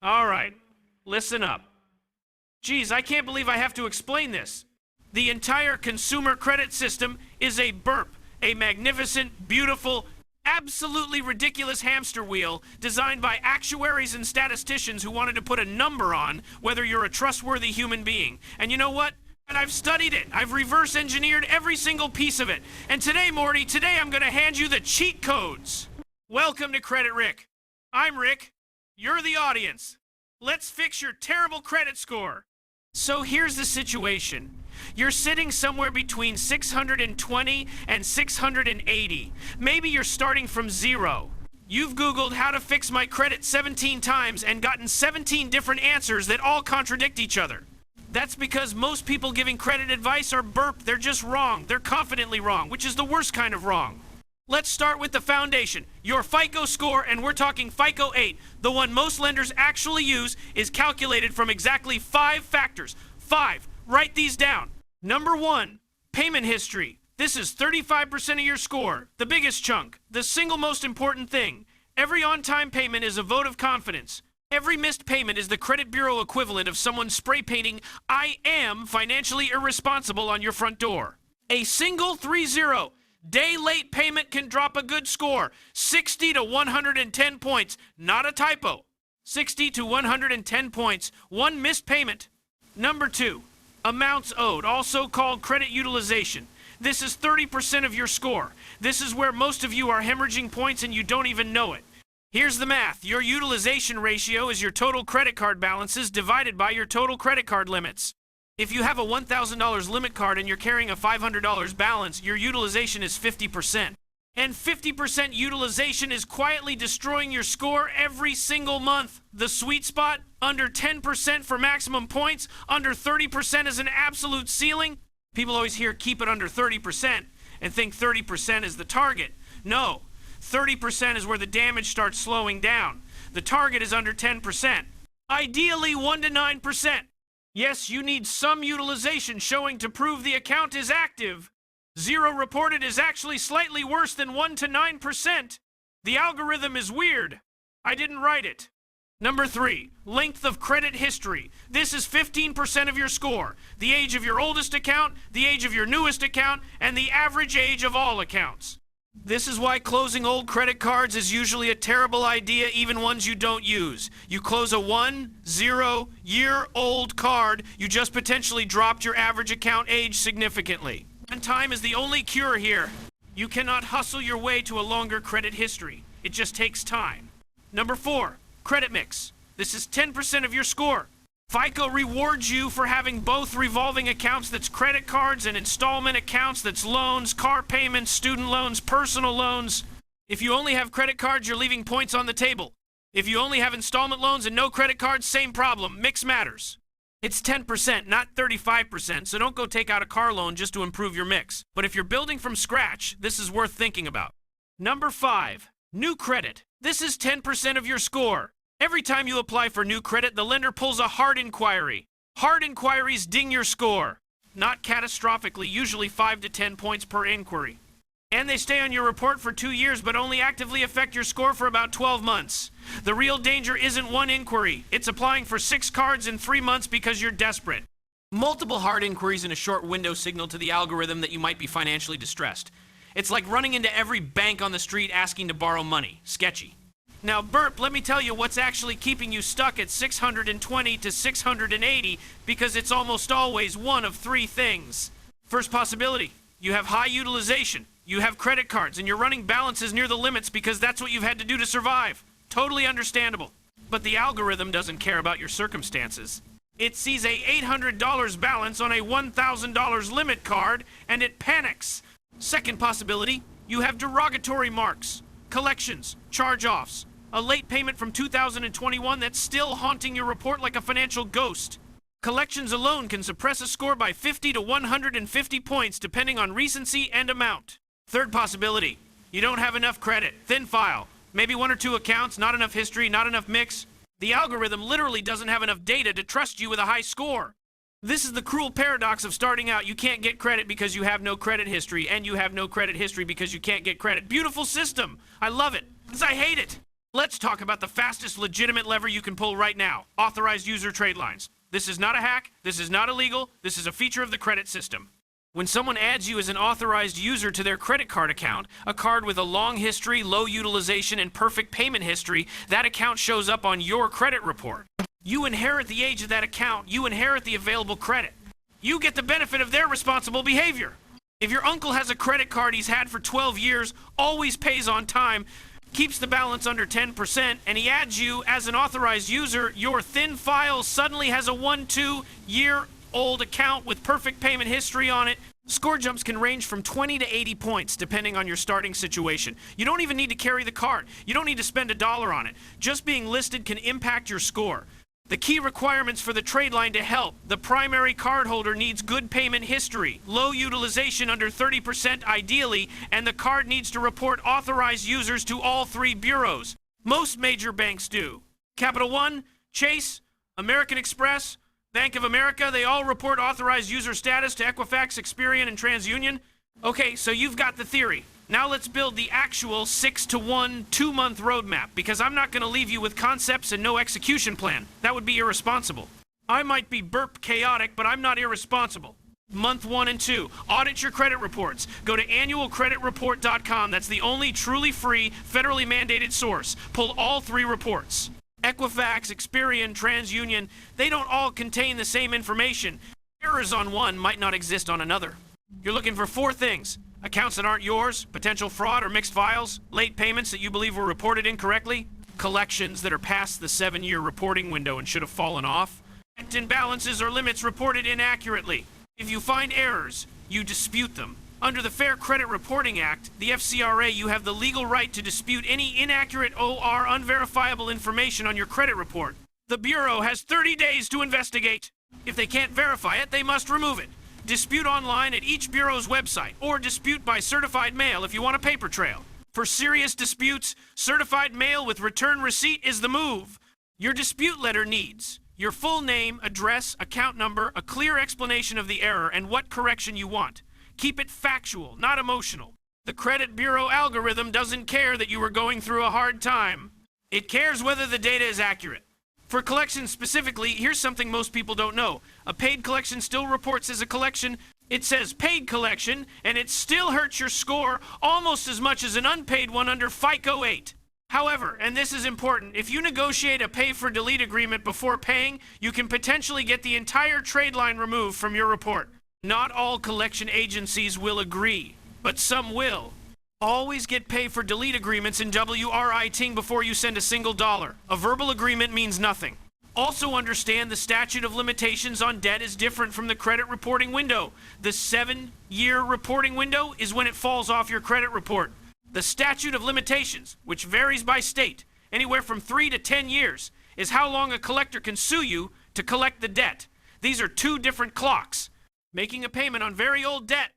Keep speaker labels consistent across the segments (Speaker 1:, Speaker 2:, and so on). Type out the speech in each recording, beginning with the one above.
Speaker 1: All right, listen up. Geez, I can't believe I have to explain this. The entire consumer credit system is a burp, a magnificent, beautiful, absolutely ridiculous hamster wheel designed by actuaries and statisticians who wanted to put a number on whether you're a trustworthy human being. And you know what? And I've studied it. I've reverse engineered every single piece of it. And today, Morty, I'm going to hand you the cheat codes. Welcome to Credit Rick. I'm Rick. You're the audience. Let's fix your terrible credit score. So here's the situation. You're sitting somewhere between 620 and 680. Maybe you're starting from zero. You've Googled how to fix my credit 17 times and gotten 17 different answers that all contradict each other. That's because most people giving credit advice are burp. They're just wrong. They're confidently wrong, which is the worst kind of wrong. Let's start with the foundation. Your FICO score, and we're talking FICO 8, the one most lenders actually use, is calculated from exactly 5 factors. 5. Write these down. Number 1, payment history. This is 35% of your score, the biggest chunk, the single most important thing. Every on-time payment is a vote of confidence. Every missed payment is the credit bureau equivalent of someone spray painting, "I am financially irresponsible" on your front door. A single 3-0 day late payment can drop a good score, 60 to 110 points, not a typo. 60 to 110 points, one missed payment. Number 2, amounts owed, also called credit utilization. This is 30% of your score. This is where most of you are hemorrhaging points and you don't even know it. Here's the math. Your utilization ratio is your total credit card balances divided by your total credit card limits. If you have a $1,000 limit card and you're carrying a $500 balance, your utilization is 50%. And 50% utilization is quietly destroying your score every single month. The sweet spot, under 10% for maximum points, under 30% is an absolute ceiling. People always hear keep it under 30% and think 30% is the target. No, 30% is where the damage starts slowing down. The target is under 10%. Ideally 1 to 9%. Yes, you need some utilization showing to prove the account is active. 0 reported is actually slightly worse than 1 to 9%. The algorithm is weird. I didn't write it. Number 3, length of credit history. This is 15% of your score. The age of your oldest account, the age of your newest account, and the average age of all accounts. This is why closing old credit cards is usually a terrible idea, even ones you don't use. You close a 1-0-year-old card, you just potentially dropped your average account age significantly. And time is the only cure here. You cannot hustle your way to a longer credit history. It just takes time. Number 4, credit mix. This is 10% of your score. FICO rewards you for having both revolving accounts that's credit cards and installment accounts that's loans, car payments, student loans, personal loans. If you only have credit cards, you're leaving points on the table. If you only have installment loans and no credit cards, same problem. Mix matters. It's 10%, not 35%, so don't go take out a car loan just to improve your mix. But if you're building from scratch, this is worth thinking about. Number 5, new credit. This is 10% of your score. Every time you apply for new credit, the lender pulls a hard inquiry. Hard inquiries ding your score. Not catastrophically, usually 5 to 10 points per inquiry. And they stay on your report for 2 years, but only actively affect your score for about 12 months. The real danger isn't one inquiry. It's applying for 6 cards in 3 months because you're desperate. Multiple hard inquiries in a short window signal to the algorithm that you might be financially distressed. It's like running into every bank on the street asking to borrow money. Sketchy. Now, burp, let me tell you what's actually keeping you stuck at 620 to 680, because it's almost always one of 3 things. First possibility, you have high utilization. You have credit cards, and you're running balances near the limits because that's what you've had to do to survive. Totally understandable. But the algorithm doesn't care about your circumstances. It sees a $800 balance on a $1,000 limit card, and it panics. Second possibility, you have derogatory marks, collections, charge-offs, a late payment from 2021 that's still haunting your report like a financial ghost. Collections alone can suppress a score by 50 to 150 points depending on recency and amount. Third possibility, you don't have enough credit, thin file, maybe 1 or 2 accounts, not enough history, not enough mix. The algorithm literally doesn't have enough data to trust you with a high score. This is the cruel paradox of starting out. You can't get credit because you have no credit history, and you have no credit history because you can't get credit. Beautiful system. I love it. I hate it. Let's talk about the fastest legitimate lever you can pull right now: authorized user trade lines. This is not a hack, this is not illegal, this is a feature of the credit system. When someone adds you as an authorized user to their credit card account, a card with a long history, low utilization, and perfect payment history, that account shows up on your credit report. You inherit the age of that account, you inherit the available credit. You get the benefit of their responsible behavior. If your uncle has a credit card he's had for 12 years, always pays on time, keeps the balance under 10%, and he adds you as an authorized user, your thin file suddenly has a 1-2-year-old account with perfect payment history on it. Score jumps can range from 20 to 80 points depending on your starting situation. You don't even need to carry the card. You don't need to spend $1 on it. Just being listed can impact your score. The key requirements for the trade line to help: the primary cardholder needs good payment history, low utilization under 30% ideally, and the card needs to report authorized users to all 3 bureaus. Most major banks do. Capital One, Chase, American Express, Bank of America, they all report authorized user status to Equifax, Experian, and TransUnion. Okay, so you've got the theory. Now let's build the actual 6-to-1, 2-month roadmap, because I'm not going to leave you with concepts and no execution plan. That would be irresponsible. I might be burp chaotic, but I'm not irresponsible. Month 1 and 2, audit your credit reports. Go to annualcreditreport.com. That's the only truly free, federally mandated source. Pull all 3 reports. Equifax, Experian, TransUnion, they don't all contain the same information. Errors on one might not exist on another. You're looking for 4 things: accounts that aren't yours, potential fraud or mixed files, late payments that you believe were reported incorrectly, collections that are past the 7-year reporting window and should have fallen off, and imbalances or limits reported inaccurately. If you find errors, you dispute them. Under the Fair Credit Reporting Act, the FCRA, you have the legal right to dispute any inaccurate or unverifiable information on your credit report. The Bureau has 30 days to investigate. If they can't verify it, they must remove it. Dispute online at each bureau's website, or dispute by certified mail if you want a paper trail. For serious disputes, certified mail with return receipt is the move. Your dispute letter needs your full name, address, account number, a clear explanation of the error, and what correction you want. Keep it factual, not emotional. The credit bureau algorithm doesn't care that you were going through a hard time. It cares whether the data is accurate. For collections specifically, here's something most people don't know. A paid collection still reports as a collection. It says paid collection, and it still hurts your score almost as much as an unpaid one under FICO 8. However, and this is important, if you negotiate a pay-for-delete agreement before paying, you can potentially get the entire trade line removed from your report. Not all collection agencies will agree, but some will. Always get pay-for-delete agreements in WRIting before you send a single dollar. A verbal agreement means nothing. Also understand the statute of limitations on debt is different from the credit reporting window. The 7-year reporting window is when it falls off your credit report. The statute of limitations, which varies by state, anywhere from 3 to 10 years, is how long a collector can sue you to collect the debt. These are 2 different clocks. Making a payment on very old debt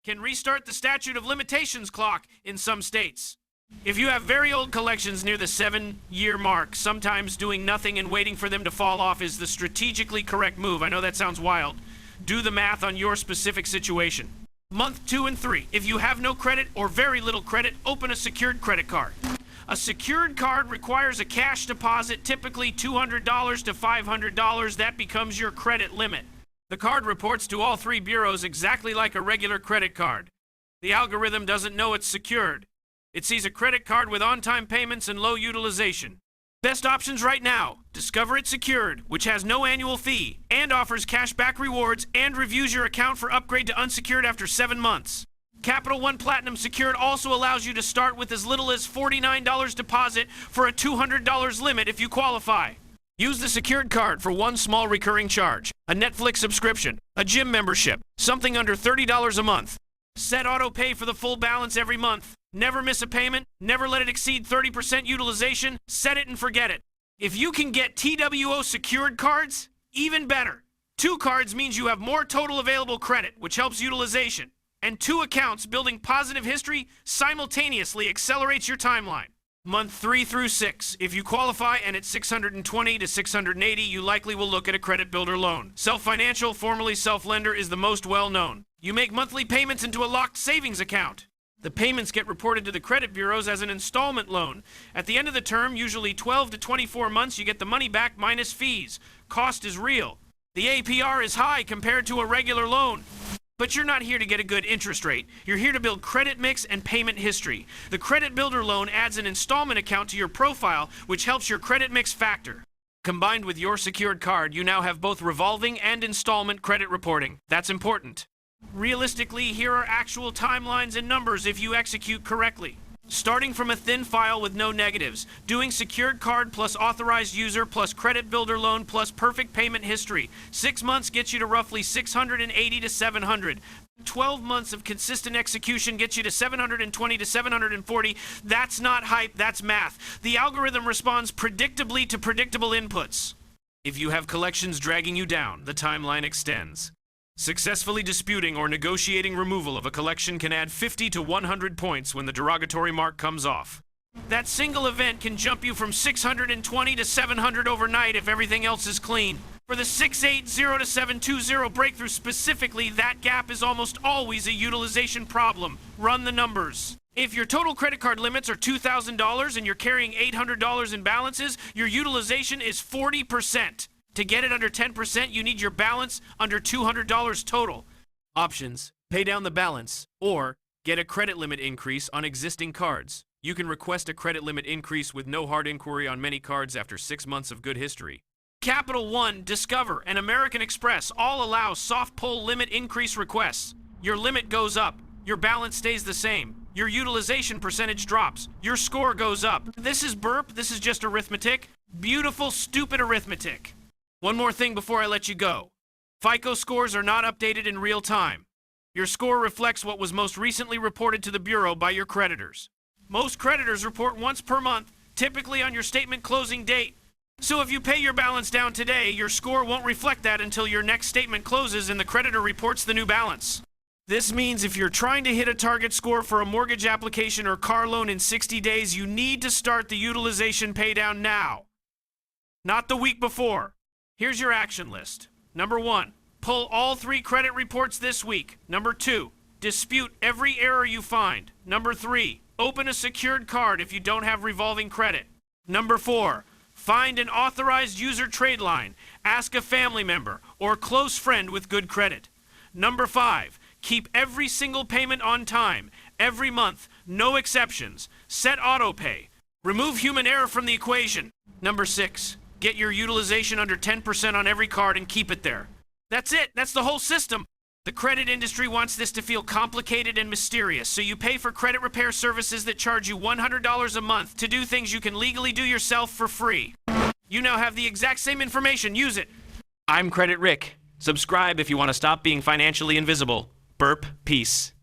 Speaker 1: can restart the statute of limitations clock in some states. If you have very old collections near the 7-year mark, sometimes doing nothing and waiting for them to fall off is the strategically correct move. I know that sounds wild. Do the math on your specific situation. Month 2 and 3, if you have no credit or very little credit, open a secured credit card. A secured card requires a cash deposit, typically $200 to $500. That becomes your credit limit. The card reports to all 3 bureaus exactly like a regular credit card. The algorithm doesn't know it's secured. It sees a credit card with on-time payments and low utilization. Best options right now: Discover It Secured, which has no annual fee and offers cashback rewards and reviews your account for upgrade to unsecured after 7 months. Capital One Platinum Secured also allows you to start with as little as $49 deposit for a $200 limit if you qualify. Use the secured card for one small recurring charge, a Netflix subscription, a gym membership, something under $30 a month. Set auto pay for the full balance every month. Never miss a payment, never let it exceed 30% utilization, set it and forget it. If you can get TWO secured cards, even better. 2 cards means you have more total available credit, which helps utilization. And 2 accounts building positive history simultaneously accelerates your timeline. Month 3 through 6, if you qualify and it's 620 to 680, you likely will look at a credit builder loan. Self-financial, formerly self-lender, is the most well-known. You make monthly payments into a locked savings account. The payments get reported to the credit bureaus as an installment loan. At the end of the term, usually 12 to 24 months, you get the money back minus fees. Cost is real. The APR is high compared to a regular loan. But you're not here to get a good interest rate. You're here to build credit mix and payment history. The Credit Builder loan adds an installment account to your profile, which helps your credit mix factor. Combined with your secured card, you now have both revolving and installment credit reporting. That's important. Realistically, here are actual timelines and numbers if you execute correctly. Starting from a thin file with no negatives, doing secured card plus authorized user plus credit builder loan plus perfect payment history. 6 months gets you to roughly 680 to 700. 12 months of consistent execution gets you to 720 to 740. That's not hype, that's math. The algorithm responds predictably to predictable inputs. If you have collections dragging you down, the timeline extends. Successfully disputing or negotiating removal of a collection can add 50 to 100 points when the derogatory mark comes off. That single event can jump you from 620 to 700 overnight if everything else is clean. For the 680 to 720 breakthrough specifically, that gap is almost always a utilization problem. Run the numbers. If your total credit card limits are $2,000 and you're carrying $800 in balances, your utilization is 40%. To get it under 10%, you need your balance under $200 total. Options: pay down the balance or get a credit limit increase on existing cards. You can request a credit limit increase with no hard inquiry on many cards after 6 months of good history. Capital One, Discover, and American Express all allow soft pull limit increase requests. Your limit goes up, your balance stays the same, your utilization percentage drops, your score goes up. This is burp, this is just arithmetic. Beautiful, stupid arithmetic. One more thing before I let you go. FICO scores are not updated in real time. Your score reflects what was most recently reported to the Bureau by your creditors. Most creditors report once per month, typically on your statement closing date. So if you pay your balance down today, your score won't reflect that until your next statement closes and the creditor reports the new balance. This means if you're trying to hit a target score for a mortgage application or car loan in 60 days, you need to start the utilization paydown now, not the week before. Here's your action list. Number 1, pull all 3 credit reports this week. Number 2, dispute every error you find. Number 3, open a secured card if you don't have revolving credit. Number 4, find an authorized user trade line. Ask a family member or close friend with good credit. Number 5, keep every single payment on time, every month, no exceptions. Set auto pay. Remove human error from the equation. Number 6, get your utilization under 10% on every card and keep it there. That's it. That's the whole system. The credit industry wants this to feel complicated and mysterious, so you pay for credit repair services that charge you $100 a month to do things you can legally do yourself for free. You now have the exact same information. Use it. I'm Credit Rick. Subscribe if you want to stop being financially invisible. Burp, peace.